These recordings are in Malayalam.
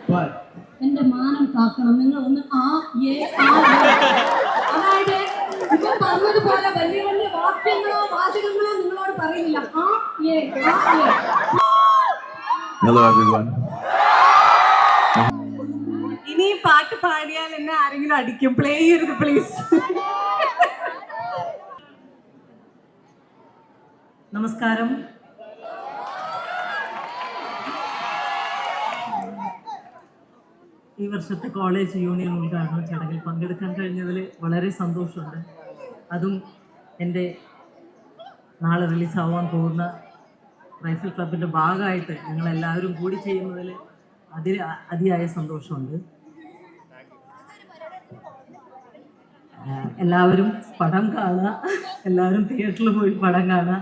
എന്റെ മാനം കാക്കണം. നിങ്ങൾ ഒന്ന് അതായത് ഇപ്പൊ പറഞ്ഞതുപോലെ വലിയ വലിയ വാക്യങ്ങളോ വാചകങ്ങളോ നിങ്ങളോട് പറയുന്നില്ല. Hello everyone. ഇനി പാട്ട് പാടിയാൽ എന്നെ ആരെങ്കിലും അടിക്കും. പ്ലേ ചെയ്യരുത് പ്ലീസ്. നമസ്കാരം. ഈ വർഷത്തെ കോളേജ് യൂണിയൻ ഉദ്ഘാടന ചടങ്ങിൽ പങ്കെടുക്കാൻ കഴിഞ്ഞതിൽ വളരെ സന്തോഷമുണ്ട്. അതും എൻ്റെ നാളെ റിലീസാവാൻ പോകുന്ന റൈഫിൾ ക്ലബിൻ്റെ ഭാഗമായിട്ട് ഞങ്ങളെല്ലാവരും കൂടി ചെയ്യുന്നതിൽ അതിയായ സന്തോഷമുണ്ട്. എല്ലാവരും പടം കാണുക, എല്ലാവരും തിയേറ്ററിൽ പോയി പടം കാണുക.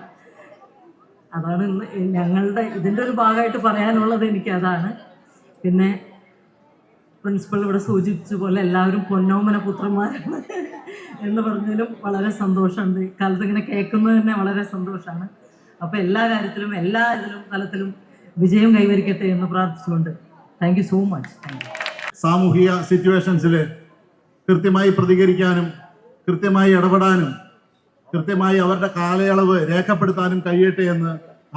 അതാണ് ഞങ്ങളുടെ ഇതിൻ്റെ ഒരു ഭാഗമായിട്ട് പറയാനുള്ളത്. എനിക്കതാണ്. പിന്നെ പ്രിൻസിപ്പൾ ഇവിടെ സൂചിപ്പിച്ച പോലെ എല്ലാവരും പൊന്നോമന പുത്രന്മാരാണ് എന്ന് പറഞ്ഞതിലും വളരെ സന്തോഷമുണ്ട്. ഇക്കാലത്ത് ഇങ്ങനെ കേൾക്കുന്നത് തന്നെ വളരെ സന്തോഷമാണ്. അപ്പോൾ എല്ലാ കാര്യത്തിലും എല്ലാ ഇതിലും തലത്തിലും വിജയം കൈവരിക്കട്ടെ എന്ന് പ്രാർത്ഥിച്ചുകൊണ്ട് താങ്ക് യു സോ മച്ച്. സാമൂഹിക സിറ്റുവേഷൻസിൽ കൃത്യമായി പ്രതികരിക്കാനും കൃത്യമായി ഇടപെടാനും കൃത്യമായി അവരുടെ കാലയളവ് രേഖപ്പെടുത്താനും കഴിയട്ടെ എന്ന്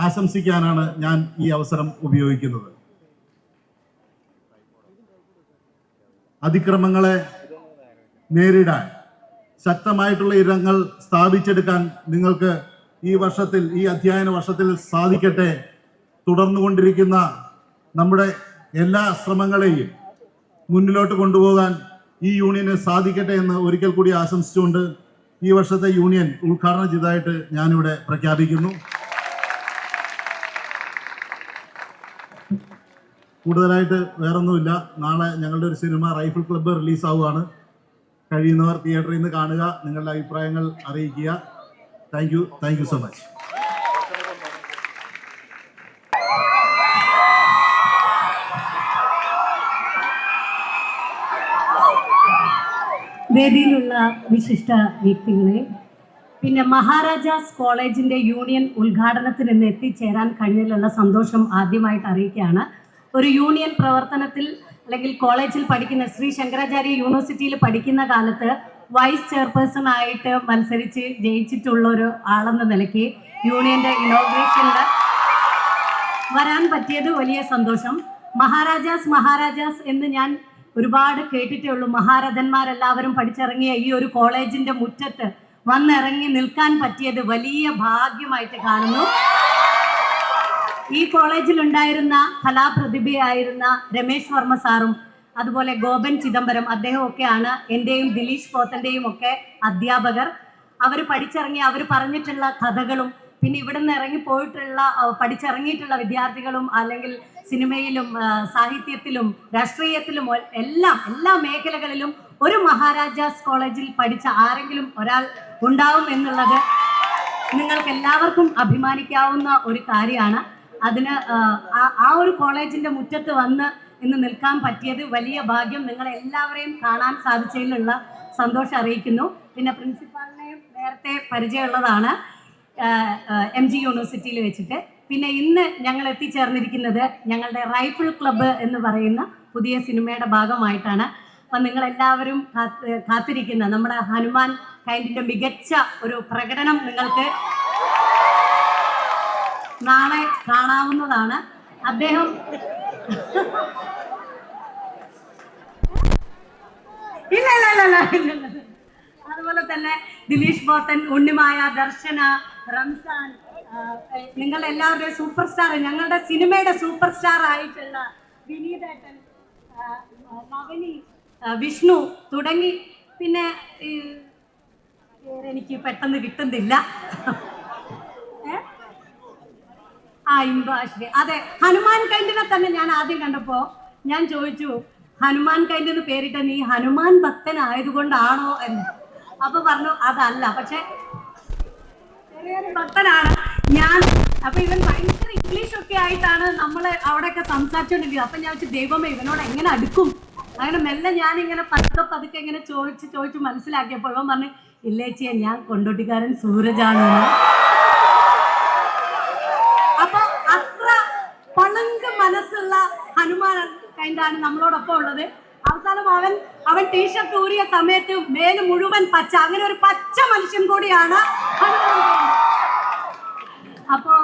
ആശംസിക്കാനാണ് ഞാൻ ഈ അവസരം ഉപയോഗിക്കുന്നത്. അതിക്രമങ്ങളെ നേരിടാൻ ശക്തമായിട്ടുള്ള ഇടങ്ങൾ സ്ഥാപിച്ചെടുക്കാൻ നിങ്ങൾക്ക് ഈ വർഷത്തിൽ, ഈ അധ്യയന വർഷത്തിൽ സാധിക്കട്ടെ. തുടർന്നുകൊണ്ടിരിക്കുന്ന നമ്മുടെ എല്ലാ ശ്രമങ്ങളെയും മുന്നിലോട്ട് കൊണ്ടുപോകാൻ ഈ യൂണിയന് സാധിക്കട്ടെ എന്ന് ഒരിക്കൽ കൂടി ആശംസിച്ചുകൊണ്ട് ഈ വർഷത്തെ യൂണിയൻ ഉദ്ഘാടനം ചെയ്തതായിട്ട് ഞാനിവിടെ പ്രഖ്യാപിക്കുന്നു. കൂടുതലായിട്ട് വേറൊന്നുമില്ല. നാളെ ഞങ്ങളുടെ ഒരു സിനിമ റൈഫിൾ ക്ലബ്ബ് റിലീസാവുകയാണ്. കഴിയുന്നവർ തിയേറ്ററിൽ നിന്ന് കാണുക, നിങ്ങളുടെ അഭിപ്രായങ്ങൾ അറിയിക്കുക. Thank you so much. വേദിയിലുള്ള വിശിഷ്ട വ്യക്തികളെ, പിന്നെ മഹാരാജാസ് കോളേജിൻ്റെ യൂണിയൻ ഉദ്ഘാടനത്തിന് ഇന്ന് എത്തിച്ചേരാൻ കഴിഞ്ഞതിലുള്ള സന്തോഷം ആദ്യമായിട്ട് അറിയിക്കുകയാണ്. ഒരു യൂണിയൻ പ്രവർത്തനത്തിൽ അല്ലെങ്കിൽ കോളേജിൽ പഠിക്കുന്ന ശ്രീ ശങ്കരാചാര്യ യൂണിവേഴ്സിറ്റിയിൽ പഠിക്കുന്ന കാലത്ത് വൈസ് ചെയർപേഴ്സൺ ആയിട്ട് മത്സരിച്ച് ജയിച്ചിട്ടുള്ള ഒരു ആളെന്ന നിലയ്ക്ക് യൂണിയൻ്റെ ഇനോഗ്രേഷനിൽ വരാൻ പറ്റിയത് വലിയ സന്തോഷം. മഹാരാജാസ് എന്ന് ഞാൻ ഒരുപാട് കേട്ടിട്ടേ ഉള്ളൂ. മഹാരഥന്മാരെല്ലാവരും പഠിച്ചിറങ്ങിയ ഈ ഒരു കോളേജിൻ്റെ മുറ്റത്ത് വന്നിറങ്ങി നിൽക്കാൻ പറ്റിയത് വലിയ ഭാഗ്യമായിട്ട് കാണുന്നു. ഈ കോളേജിലുണ്ടായിരുന്ന കലാപ്രതിഭയായിരുന്ന രമേശ് വർമ്മ സാറും അതുപോലെ ഗോപൻ ചിദംബരം അദ്ദേഹമൊക്കെയാണ് എൻ്റെയും ദിലീഷ് പോത്തൻ്റെയും ഒക്കെ അധ്യാപകർ. അവർ പഠിച്ചിറങ്ങി അവർ പറഞ്ഞിട്ടുള്ള കഥകളും പിന്നെ ഇവിടെ നിന്ന് ഇറങ്ങിപ്പോയിട്ടുള്ള പഠിച്ചിറങ്ങിയിട്ടുള്ള വിദ്യാർത്ഥികളും അല്ലെങ്കിൽ സിനിമയിലും സാഹിത്യത്തിലും രാഷ്ട്രീയത്തിലും എല്ലാ മേഖലകളിലും ഒരു മഹാരാജാസ് കോളേജിൽ പഠിച്ച ആരെങ്കിലും ഒരാൾ ഉണ്ടാവും എന്നുള്ളത് നിങ്ങൾക്ക് എല്ലാവർക്കും അഭിമാനിക്കാവുന്ന ഒരു കാര്യമാണ്. അതിന് ആ ഒരു കോളേജിൻ്റെ മുറ്റത്ത് വന്ന് ഇന്ന് നിൽക്കാൻ പറ്റിയത് വലിയ ഭാഗ്യം. നിങ്ങളെല്ലാവരെയും കാണാൻ സാധിച്ചതിലുള്ള സന്തോഷം അറിയിക്കുന്നു. പിന്നെ പ്രിൻസിപ്പാളിനെയും നേരത്തെ പരിചയമുള്ളതാണ് MG യൂണിവേഴ്സിറ്റിയിൽ വെച്ചിട്ട്. പിന്നെ ഇന്ന് ഞങ്ങൾ എത്തിച്ചേർന്നിരിക്കുന്നത് ഞങ്ങളുടെ റൈഫിൾ ക്ലബ്ബ് എന്ന് പറയുന്ന പുതിയ സിനിമയുടെ ഭാഗമായിട്ടാണ്. അപ്പം നിങ്ങളെല്ലാവരും കാത്തിരിക്കുന്ന നമ്മുടെ ഹനുമാൻ കൈൻഡിൻ്റെ മികച്ച ഒരു പ്രകടനം നിങ്ങൾക്ക് നാളെ കാണാവുന്നതാണ്. അദ്ദേഹം ഇല്ല. അതുപോലെ തന്നെ ദിലീഷ് പോത്തൻ, ഉണ്ണിമായ, ദർശന, റംസാൻ, നിങ്ങളുടെ എല്ലാവരുടെയും സൂപ്പർ സ്റ്റാർ, ഞങ്ങളുടെ സിനിമയുടെ സൂപ്പർ സ്റ്റാർ ആയിട്ടുള്ള വിനീതേട്ടൻ, നവനി, വിഷ്ണു തുടങ്ങി പിന്നെ എനിക്ക് പെട്ടെന്ന് കിട്ടുന്നില്ല. ഇമ്പാശ്രീ. അതെ, ഹനുമാൻ കൈൻഡിനെ തന്നെ ഞാൻ ആദ്യം കണ്ടപ്പോൾ ഞാൻ ചോദിച്ചു, ഹനുമാൻ കൈൻഡ് എന്ന് പേരിട്ട നീ ഹനുമാൻ ഭക്തനായതുകൊണ്ടാണോ എന്ന്. അപ്പൊ പറഞ്ഞു അതല്ല, പക്ഷെ ചെറിയൊരു ഭക്തനാണ് ഞാൻ. അപ്പൊ ഇവൻ ഭയങ്കര ഇംഗ്ലീഷൊക്കെ ആയിട്ടാണ് നമ്മൾ അവിടെയൊക്കെ സംസാരിച്ചുകൊണ്ടിരിക്കുന്നത്. അപ്പൊ ഞാൻ വെച്ച് ദൈവമേ ഇവനോട് എങ്ങനെ അടുക്കും. അങ്ങനെ മെല്ലെ ഞാനിങ്ങനെ പതുക്കെ ഇങ്ങനെ ചോദിച്ച് മനസ്സിലാക്കിയപ്പോൾ ഇവൻ പറഞ്ഞു, ഇല്ലേച്ചിയെ ഞാൻ കൊണ്ടോട്ടിക്കാരൻ സൂരജാണ്. അപ്പൊ അത്ര പളുങ്ക് മനസ്സുള്ള ഹനുമാൻ കൈൻഡ് ആണ് നമ്മളോടൊപ്പം ഉള്ളത്. അവസാനം അവൻ ടീഷർട്ട് ഊരിയ സമയത്ത് മേല് മുഴുവൻ പച്ച, അങ്ങനെ ഒരു പച്ച മനുഷ്യൻ കൂടിയാണ്. അപ്പോ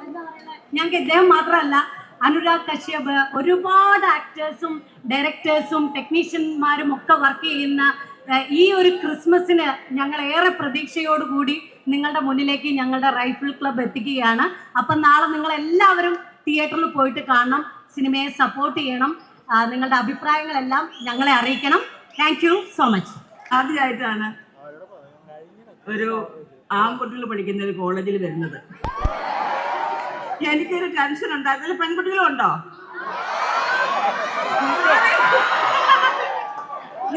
എന്താ പറയുക, ഞങ്ങൾക്ക് ഇദ്ദേഹം മാത്രമല്ല, അനുരാഗ് കശ്യപ്, ഒരുപാട് ആക്ടേഴ്സും ഡയറക്ടേഴ്സും ടെക്നീഷ്യന്മാരും ഒക്കെ വർക്ക് ചെയ്യുന്ന ഈ ഒരു ക്രിസ്മസിന് ഞങ്ങൾ ഏറെ പ്രതീക്ഷയോടുകൂടി നിങ്ങളുടെ മുന്നിലേക്ക് ഞങ്ങളുടെ റൈഫിൾ ക്ലബ്ബ് എത്തിക്കുകയാണ്. അപ്പം നാളെ നിങ്ങൾ എല്ലാവരും തിയേറ്ററിൽ പോയിട്ട് കാണണം, സിനിമയെ സപ്പോർട്ട് ചെയ്യണം. നിങ്ങളുടെ അഭിപ്രായങ്ങളെല്ലാം ഞങ്ങളെ അറിയിക്കണം. Thank you so much. ആദ്യമായിട്ടാണ് ഒരു ആൺകുട്ടികൾ പഠിക്കുന്ന ഒരു കോളേജിൽ വരുന്നത്. എനിക്കൊരു ടെൻഷൻ ഉണ്ടായിരുന്നില്ല. പെൺകുട്ടികളും ഉണ്ടോ?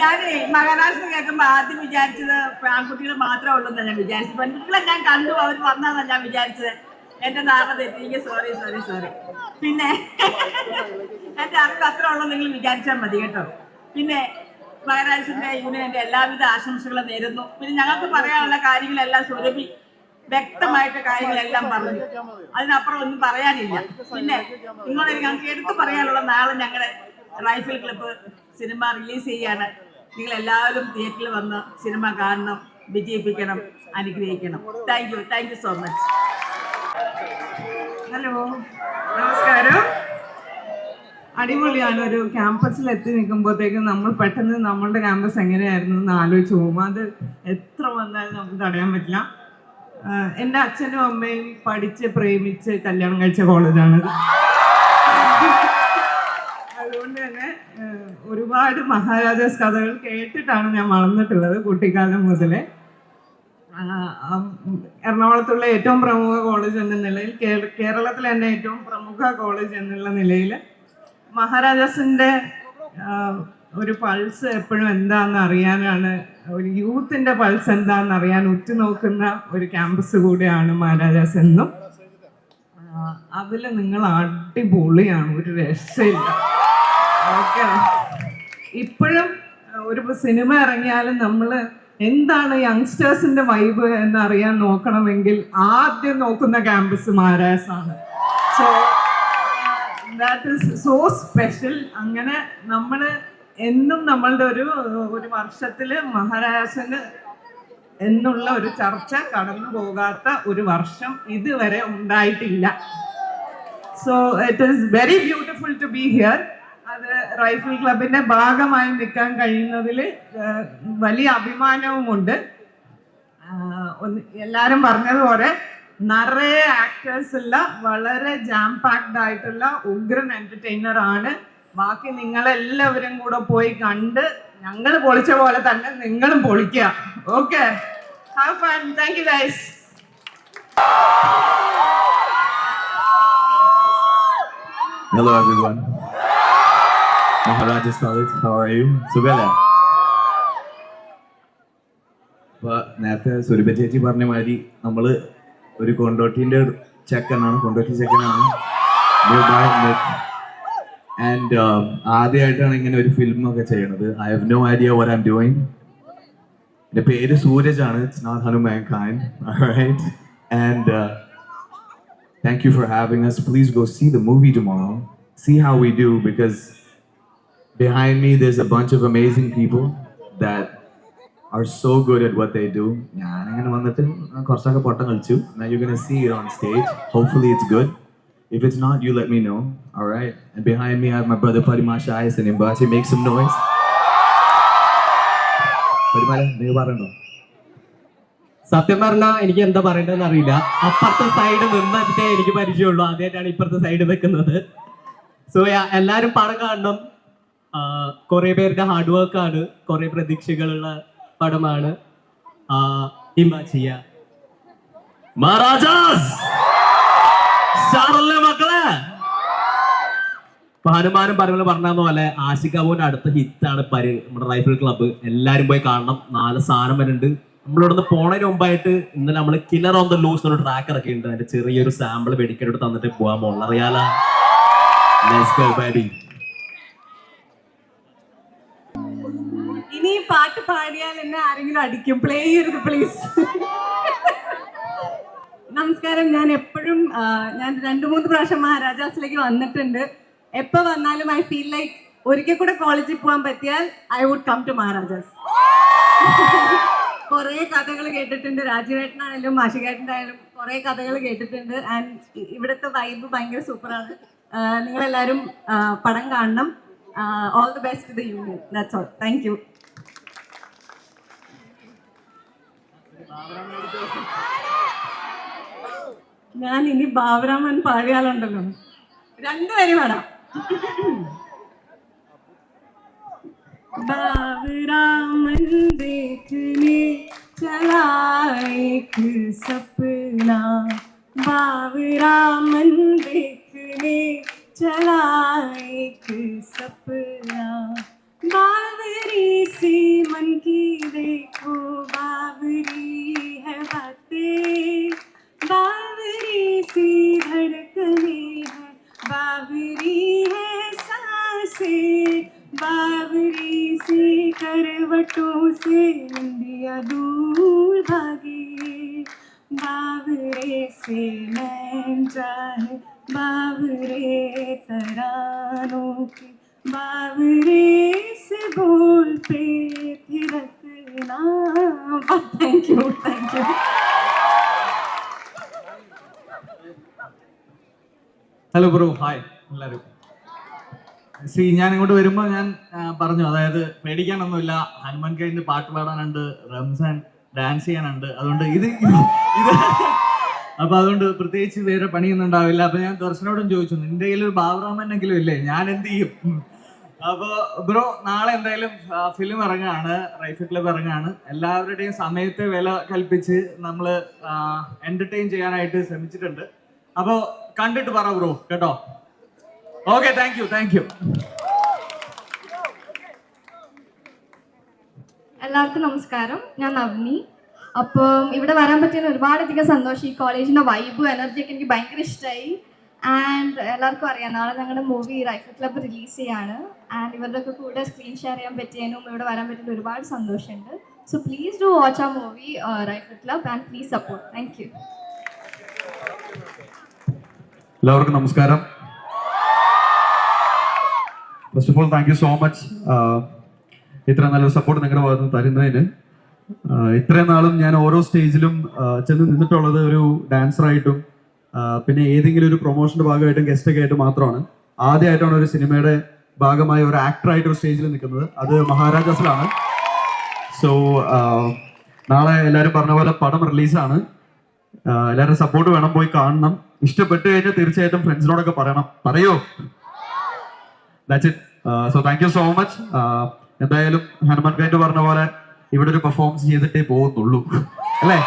ഞാൻ മഹാരാഷ്ട്ര കേൾക്കുമ്പോൾ ആദ്യം വിചാരിച്ചത് ആൺകുട്ടികൾ മാത്രമേ ഉള്ളൂ എന്നാണ് ഞാൻ വിചാരിച്ചത്. പെൺകുട്ടികളെ ഞാൻ കണ്ടു, അവർ വന്നതാണ് ഞാൻ വിചാരിച്ചത്. എൻ്റെ നാളെ തെറ്റിയെങ്കിൽ സോറി. പിന്നെ എൻ്റെ അറിവ് അത്ര ഉള്ളൂ നിങ്ങൾ വിചാരിച്ചാൽ മതി കേട്ടോ. പിന്നെ മഹാരാഷ്ട്രൻ്റെ യൂണിയൻ്റെ എല്ലാവിധ ആശംസകളും നേരുന്നു. പിന്നെ ഞങ്ങൾക്ക് പറയാനുള്ള കാര്യങ്ങളെല്ലാം സുരഭി വ്യക്തമായിട്ട് കാര്യങ്ങളെല്ലാം പറഞ്ഞു. അതിനപ്പുറം ഒന്നും പറയാനില്ല. പിന്നെ നിങ്ങളെ ഞങ്ങൾക്ക് എടുത്തു പറയാനുള്ള നാളെ ഞങ്ങളുടെ റൈഫിൾ ക്ലബ്ബ് സിനിമ റിലീസ് ചെയ്യാണ്. നിങ്ങളെല്ലാവരും തിയേറ്ററിൽ വന്ന് സിനിമ കാണണം, വിജയിപ്പിക്കണം, അനുഗ്രഹിക്കണം. Thank you so much. Hello, നമസ്കാരം. അടിപൊളിയാണ്. ഒരു ക്യാമ്പസിൽ എത്തി നിൽക്കുമ്പോഴത്തേക്കും നമ്മൾ പെട്ടെന്ന് നമ്മളുടെ ക്യാമ്പസ് എങ്ങനെയായിരുന്നു എന്ന് ആലോചിച്ച് പോകും. അത് എത്ര വന്നാലും നമുക്ക് തടയാൻ പറ്റില്ല. എൻ്റെ അച്ഛനും അമ്മയും പഠിച്ച് പ്രേമിച്ച് കല്യാണം കഴിച്ച കോളേജാണിത്. അതുകൊണ്ട് തന്നെ ഒരുപാട് മഹാരാജാസ് കഥകൾ കേട്ടിട്ടാണ് ഞാൻ വളർന്നിട്ടുള്ളത് കുട്ടിക്കാലം മുതലേ. എറണാകുളത്തുള്ള ഏറ്റവും പ്രമുഖ കോളേജ് എന്ന നിലയിൽ, കേരളത്തിലെ തന്നെ ഏറ്റവും പ്രമുഖ കോളേജ് എന്നുള്ള നിലയിൽ മഹാരാജാസിൻ്റെ ഒരു പൾസ് എപ്പോഴും എന്താണെന്ന് അറിയാനാണ്, ഒരു യൂത്തിൻ്റെ പൾസ് എന്താണെന്ന് അറിയാൻ ഉറ്റുനോക്കുന്ന ഒരു ക്യാമ്പസ് കൂടിയാണ് മഹാരാജാസ് എന്നും. അതിൽ നിങ്ങൾ അടിപൊളിയാണ്, ഒരു രക്ഷയില്ല. ഓക്കെ, ഇപ്പോഴും ഒരു സിനിമ ഇറങ്ങിയാലും നമ്മൾ എന്താണ് യങ്സ്റ്റേഴ്സിന്റെ വൈബ് എന്ന് അറിയാൻ നോക്കണമെങ്കിൽ ആദ്യം നോക്കുന്ന ക്യാമ്പസ് മഹാരാജാസ് ആണ്. So that is so special. അങ്ങനെ നമ്മൾ എന്നും നമ്മളുടെ ഒരു വർഷത്തിൽ മഹാരാജാസിന് എന്നുള്ള ഒരു ചർച്ച കടന്നു പോകാത്ത ഒരു വർഷം ഇതുവരെ ഉണ്ടായിട്ടില്ല. So it is very beautiful to be here. അത് റൈഫിൾ ക്ലബിന്റെ ഭാഗമായി നിൽക്കാൻ കഴിയുന്നതിൽ വലിയ അഭിമാനവുമുണ്ട്. എല്ലാവരും പറഞ്ഞതുപോലെ നിറയെ ആക്ടേഴ്സ് ഉള്ള വളരെ ജാം പാക്ഡ് ആയിട്ടുള്ള ഉഗ്രൻ എന്റർടൈനർ ആണ്. ബാക്കി നിങ്ങളെല്ലാവരും കൂടെ പോയി കണ്ട് ഞങ്ങൾ പൊളിച്ച പോലെ തന്നെ നിങ്ങളും പൊളിക്കുക. Okay, have fun. Thank you guys. Hello everyone. Maharajas College, how are you? സുഖല്ലേ? അപ്പൊ നേരത്തെ സുരഭ ചേച്ചി പറഞ്ഞ മാതിരി നമ്മള് ഒരു കൊണ്ടോട്ടി ചെക്കനാണ്. ആൻഡ് ആദ്യമായിട്ടാണ് ഇങ്ങനെ ഒരു ഫിലിം ഒക്കെ ചെയ്യണത്. I have no idea what I am doing. എന്റെ പേര് സൂരജ് ആണ്. It's not Hanuman Khan. Alright? And thank you for having us. Please go see the movie tomorrow. See how we do, because behind me there's a bunch of amazing people that are so good at what they do. ഞാനങ്ങനെ വന്നിട്ട് കുറച്ചൊക്കെ പൊട്ടം കളിച്ചു. Now you're gonna see it on stage. Hopefully it's good. If it's not, you let me know. All right? And behind me I have my brother Parimasha Ayas and Imbachi. Make some noise. Parimala, നീ പറയണോ? സത്യം പറഞ്ഞാൽ എനിക്ക് എന്താ പറയേണ്ടതെന്ന് അറിയില്ല. അപ്പുറത്തെ സൈഡ് നിന്നിട്ടേ എനിക്ക് പരിചയമുള്ളൂ. ആദ്യമായിട്ടാണ് ഇപ്പുറത്തെ സൈഡ് വെക്കുന്നത്. സോ എല്ലാവരും പടം കാണണം. കുറെ പേരുടെ ഹാർഡ് വർക്കാണ്, കുറെ പ്രതീക്ഷകളുള്ള പടമാണ്. മഹാരാജാസ് മക്കളെ, ഹനുമാനും പറഞ്ഞ പോലെ ആഷിഖ് കപൂറിന്റെ അടുത്ത ഹിറ്റാണ് നമ്മുടെ റൈഫിൾ ക്ലബ്ബ്. എല്ലാരും പോയി കാണണം. 4 സാധനം വരുന്നുണ്ട്. നമ്മളിവിടുന്ന് പോണതിന് മുമ്പായിട്ട് ഇന്നലെ നമ്മള് കില്ലർ ഓൺ ദ ലൂസ് എന്നൊരു ട്രാക്ക് ഇറക്കിയിട്ടുണ്ട്. അതിന്റെ ചെറിയൊരു സാമ്പിൾ വെടിക്കെടുത്ത് തന്നിട്ട് പോകാൻ പോകണം. അറിയാലോ? ഇനി പാട്ട് പാടിയാൽ എന്നെ ആരെങ്കിലും അടിക്കും. പ്ലേ ചെയ്യരുത് പ്ലീസ്. നമസ്കാരം. ഞാൻ എപ്പോഴും ഞാൻ 2-3 പ്രാവശ്യം മഹാരാജാസിലേക്ക് വന്നിട്ടുണ്ട്. എപ്പോൾ വന്നാലും ഐ ഫീൽ ലൈക്ക് ഒരിക്കൽ കൂടെ കോളേജിൽ പോകാൻ പറ്റിയാൽ I would come to Maharajas. കുറേ കഥകൾ കേട്ടിട്ടുണ്ട്, രാജുവേട്ടനായാലും മാഷികേട്ടനായാലും കുറേ കഥകൾ കേട്ടിട്ടുണ്ട്. ആൻഡ് ഇവിടുത്തെ വൈബ് ഭയങ്കര സൂപ്പറാണ്. നിങ്ങളെല്ലാവരും പടം കാണണം. All the best to the union. That's all. Thank you. ഞാൻ ഇനി ബാബുരാമൻ പാടിയാലുണ്ടല്ലോ, രണ്ടുപേരും പാടാം. बाबरामन देखने चला एक सपना, बाबरामन देखने चला एक सपना, बाबरी सी मन की देखो बाबरी है बातें, बाबरी सी धड़कने है, बाबरी है सांसें, बाबरी सी करवटों से इंदिया दूर भागे, बाबरे से नैन चाहे, बाबरे तरानों के, बाबरे से बोलते थिरकना. Thank you, thank you. Hello bro, hi എല്ലാവരും. ഞാൻ ഇങ്ങോട്ട് വരുമ്പോൾ ഞാൻ പറഞ്ഞു, അതായത് പേടിക്കാനൊന്നുമില്ല, ഹനുമാൻ കൈൻ്റെ പാട്ട് പാടാനുണ്ട്, റംസാൻ ഡാൻസ് ചെയ്യാനുണ്ട്, അതുകൊണ്ട് ഇത് അപ്പൊ അതുകൊണ്ട് പ്രത്യേകിച്ച് വേറെ പണിയൊന്നും ഉണ്ടാവില്ല. അപ്പൊ ഞാൻ ദർശനോടും ചോദിച്ചു, നിന്റെ കയ്യിൽ ഒരു ബാബുറാമനെങ്കിലും ഇല്ലേ, ഞാൻ എന്ത് ചെയ്യും? അപ്പോൾ ബ്രോ, നാളെ എന്തായാലും ഫിലിം ഇറങ്ങാണ്, റൈഫിൾ ക്ലബ് ഇറങ്ങാണ്. എല്ലാവരുടെയും സമയത്തെ വില കൽപ്പിച്ച് നമ്മൾ എന്റർടൈൻ ചെയ്യാനായിട്ട് ശ്രമിച്ചിട്ടുണ്ട്. അപ്പോൾ കണ്ടിട്ട് പറ ബ്രോ, കേട്ടോ? Okay, thank you, thank you. എല്ലാവർക്കും നമസ്കാരം. ഞാൻ നവ്നി. അപ്പം ഇവിടെ വരാൻ പറ്റിയതിന് ഒരുപാടധികം സന്തോഷം. ഈ കോളേജിൻ്റെ വൈബും എനർജിയൊക്കെ എനിക്ക് ഭയങ്കര ഇഷ്ടമായി. ആൻഡ് എല്ലാവർക്കും അറിയാം, നാളെ ഞങ്ങളുടെ മൂവി റൈഫിൾ ക്ലബ്ബ് റിലീസ് ചെയ്യാണ്. ആൻഡ് ഇവരുടെയൊക്കെ കൂടെ സ്ക്രീൻ ഷെയർ ചെയ്യാൻ പറ്റിയതിനും ഇവിടെ വരാൻ പറ്റിയതിന് ഒരുപാട് സന്തോഷമുണ്ട്. സോ പ്ലീസ് ഡു വാച്ച് ആ movie rifle club and please support. Thank you. എല്ലാവർക്കും നമസ്കാരം. First of all thank you so much ഇത്ര നല്ലൊരു സപ്പോർട്ട് നിങ്ങളുടെ ഭാഗത്ത് നിന്ന് തരുന്നതിന്. ഇത്രയും നാളും ഞാൻ ഓരോ സ്റ്റേജിലും ചെന്ന് നിന്നിട്ടുള്ളത് ഒരു ഡാൻസറായിട്ടും പിന്നെ ഏതെങ്കിലും ഒരു പ്രൊമോഷൻ്റെ ഭാഗമായിട്ടും ഗസ്റ്റൊക്കെ ആയിട്ട് മാത്രമാണ്. ആദ്യമായിട്ടാണ് ഒരു സിനിമയുടെ ഭാഗമായ ഒരു ആക്ടറായിട്ട് ഒരു സ്റ്റേജിൽ നിൽക്കുന്നത്. അത് മഹാരാജാസിലാണ്. സോ നാളെ എല്ലാവരും പറഞ്ഞ പോലെ പടം റിലീസാണ്. എല്ലാവരും സപ്പോർട്ട് വേണം, പോയി കാണണം. ഇഷ്ടപ്പെട്ടു കഴിഞ്ഞാൽ തീർച്ചയായിട്ടും ഫ്രണ്ട്സിനോടൊക്കെ പറയോ? That's it. So thank you so much. എന്തായാലും ഹനുമാൻ കൈൻഡ് പറഞ്ഞ പോലെ ഇവിടെ ഒരു പെർഫോമൻസ് ചെയ്തിട്ടേ പോകുന്നുള്ളൂ, അല്ലേ?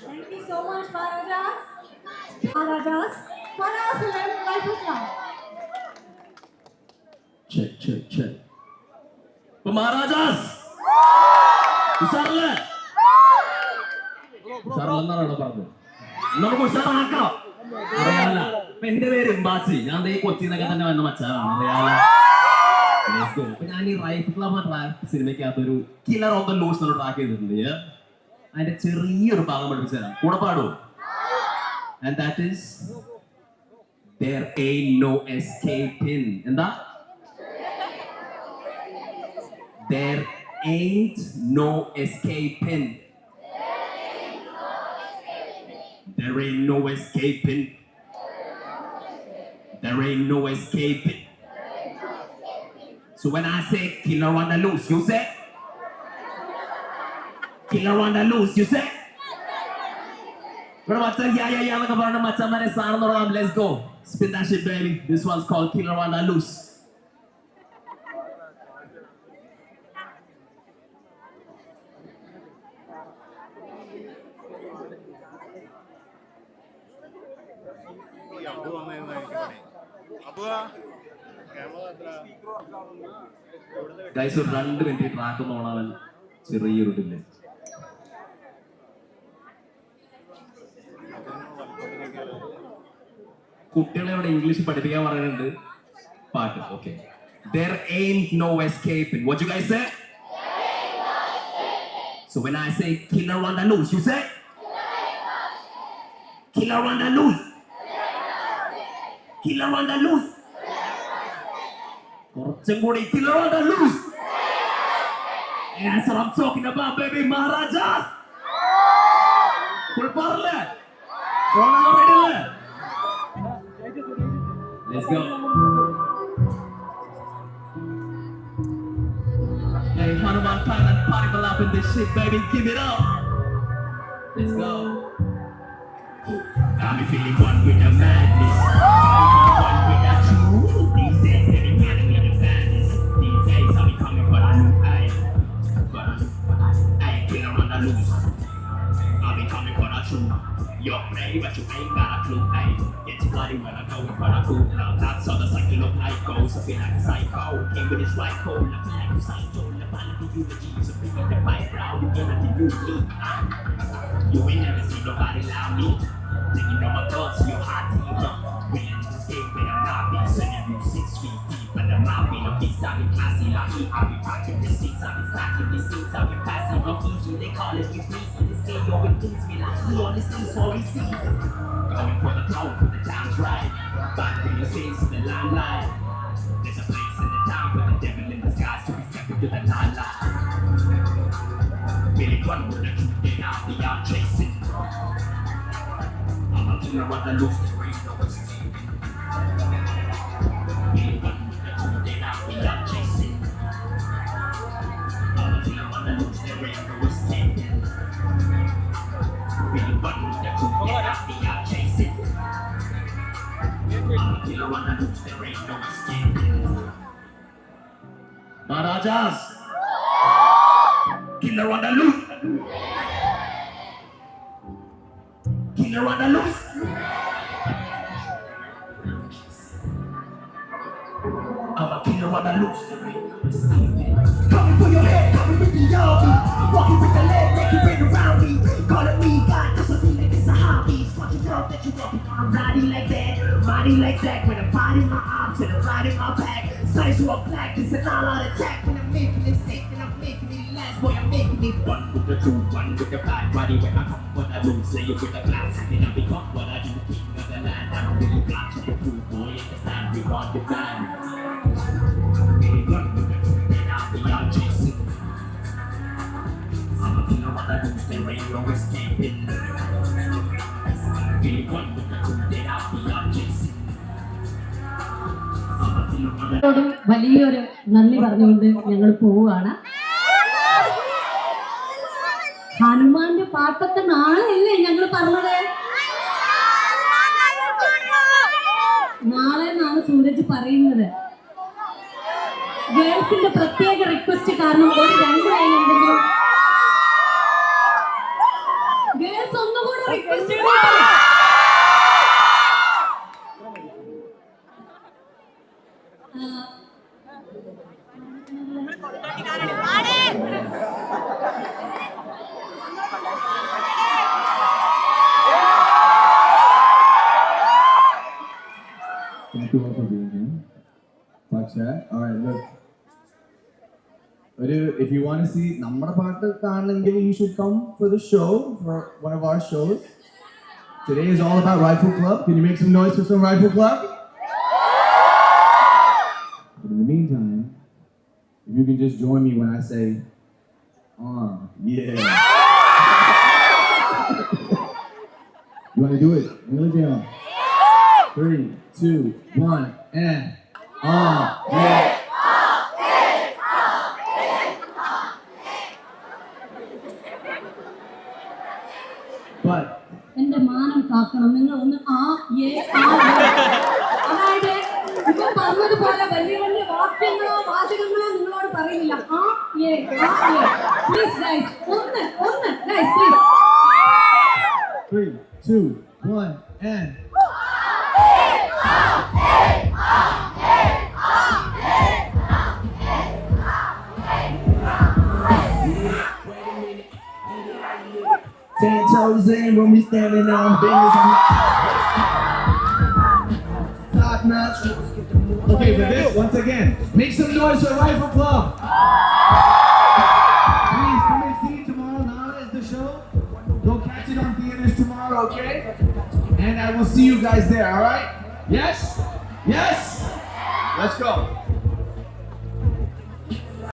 Thank you so much, Maharajas. Maharajas, for us, Rifle Club. Check. ഇപ്പൊ മഹാരാജാസ് ഉഷാറല്ലേ? ഉഷാറല്ലെന്നാണോ പറഞ്ഞത്? നമുക്ക് ഉഷാറാക്കാം. അറിയാല. ഇപ്പൊ എന്റെ പേര് ഇമ്പാച്ചി. ഞാൻ ദേ കൊച്ചിന്നൊക്കെ തന്നെ വന്ന മച്ചാനാണ്. അറിയാല. അപ്പൊ ഞാൻ ഈ റൈഫിൾ ക്ലബ് സിനിമയ്ക്കകത്ത് ഒരു കില്ലർ ഓഫ് ദ ലൂസ് എന്നൊരു ട്രാക്ക് ചെയ്തിട്ടുണ്ട്. അതിന്റെ ചെറിയൊരു ഭാഗം പഠിപ്പിച്ചു തരാം. കൂടെ പാടുമോ? And that is there ain't no escaping. എന്താ? There ain't no escaping. There ain't no escaping. There ain't no escaping. So when I say killer on the loose, you say? Killer on the loose, you say? What about that? Yeah, I'm going to Machamare San. Let's go. Spin that shit, baby. This one's called Killer on the Loose. Guys, ഒരു 2 മിനിറ്റ് ട്രാക്ക് നോണാവൻ ചെറിയൊരു ഡിലേ. കുട്ടികളെ ഇവിടെ ഇംഗ്ലീഷ് പഠിപ്പിക്കാൻ പറയുന്നുണ്ട്. പാട്ട് okay. There ain't no escaping. What you guys say? So when I say killer on the loose, you say? Killer on the loose. Killer on the loose. കുറച്ചും കൂടി killer on the loose. That's what I'm talking about, baby. Maharajas. Full parle. Let's go. Hey, Hanuman Khan and particle up in this shit, baby. Give it up. Let's go. Got me feeling one with the madness. One with the truth. These days, every man in the madness. These days, I'll be coming for a new eye. I ain't killer on the loose. I'll be coming for a truth. You're brave, but you ain't got a clue. Ay, get you bloody when I go in for a cool love. That's how the cycle of life goes. I feel like a psycho. Came with this white cold. I feel like a psycho. I find the eulogy. So bring up the fight round. You ain't nothing new to me. You ain't never seen nobody like me. Then you know my thoughts, your heart deep. We in this game where I'm not being sending you 6 feet deep. And I'm not being a beast. I've been classy like me. I've been packing receipts. I've been stacking receipts. I've been passing off easy. They call it me please. In this game, you're with things me like me on this thing's for receipt. Going for the throne, for the time's right. Back when your sins in the limelight. There's a place in the town for the devil in disguise to be stepping to the limelight. Really run with the truth, then I'll be out chasing. I'm a killer on the loose, there ain't no escaping. Really run with the truth, then I'll be out chasing. I'm a killer on the loose, there ain't no escaping. Really run with the truth, then I'll be out chasing. I'm a killer on the loose, there ain't no escaping. Maharajas, killer on the loose. Killer on the loose. I'm a killer on the loose. Coming for your head, coming with the army. Walking with the leg, making it around me. Calling me God, cause I feel like it's a hobby. Fucking girl that you want, I'm riding like that. Riding like that, with a body in my arms and a ride in my back. Size you up black, it's an all-out attack. When I'm making it safe and I'm making it last. Boy, I'm making it one with the truth, one with the bad body. When I come, what I do, say it with the glass. And I become what I do, king of the land. I don't really got to the truth, boy, understand, we want the man. Really one with the truth, then I'll be out chasing. I'm a killer on the loose, there ain't no escaping. Really one with the truth, then I'll be out chasing. I'm a killer on the ോടും വലിയൊരു നന്ദി പറഞ്ഞുകൊണ്ട് ഞങ്ങൾ പോവുകയാണ്. ഹനുമാന്റെ പാട്ടൊക്കെ നാളെയല്ലേ ഞങ്ങൾ പറഞ്ഞത്? നാളെ എന്നാണ് സൂരജ് പറയുന്നത്. ഗേൾസിന്റെ പ്രത്യേക റിക്വസ്റ്റ് കാരണം ഒരു 2 ലൈൻ ഉണ്ടെങ്കിലും ഗേൾസ് ഒന്നുകൂടി Thank you all for being here. പക്ഷേ alright, look. If you want to see നമ്മുടെ പാട്ട് കാണണമെങ്കിൽ you should come for the show, for one of our shows. Today is all about Rifle Club. Can you make some noise for some Rifle Club? But in the meantime, if you can just join me when I say, yeah. You want to do it? Yeah. 3, 2, 1, and yeah. But എന്റെ മാനം കാക്കണം, നിങ്ങൾ ഒന്ന് അതായത് ഇപ്പൊ പറഞ്ഞതുപോലെ വലിയ വലിയ വാക്യങ്ങളോ വാചകങ്ങളോ നിങ്ങളോട് പറയുന്നില്ല. പ്ലീസ് ഗൈസ്, ഒന്ന് guys please. 3, 2, 1, and Ten toes in when we standing on business. Top notch. Okay, for this, once again, make some noise for Rifle Club. Please come and see it tomorrow. Nala is the show. Go catch it on theaters tomorrow, okay? And I will see you guys there, alright? Yes? Yes? Let's go.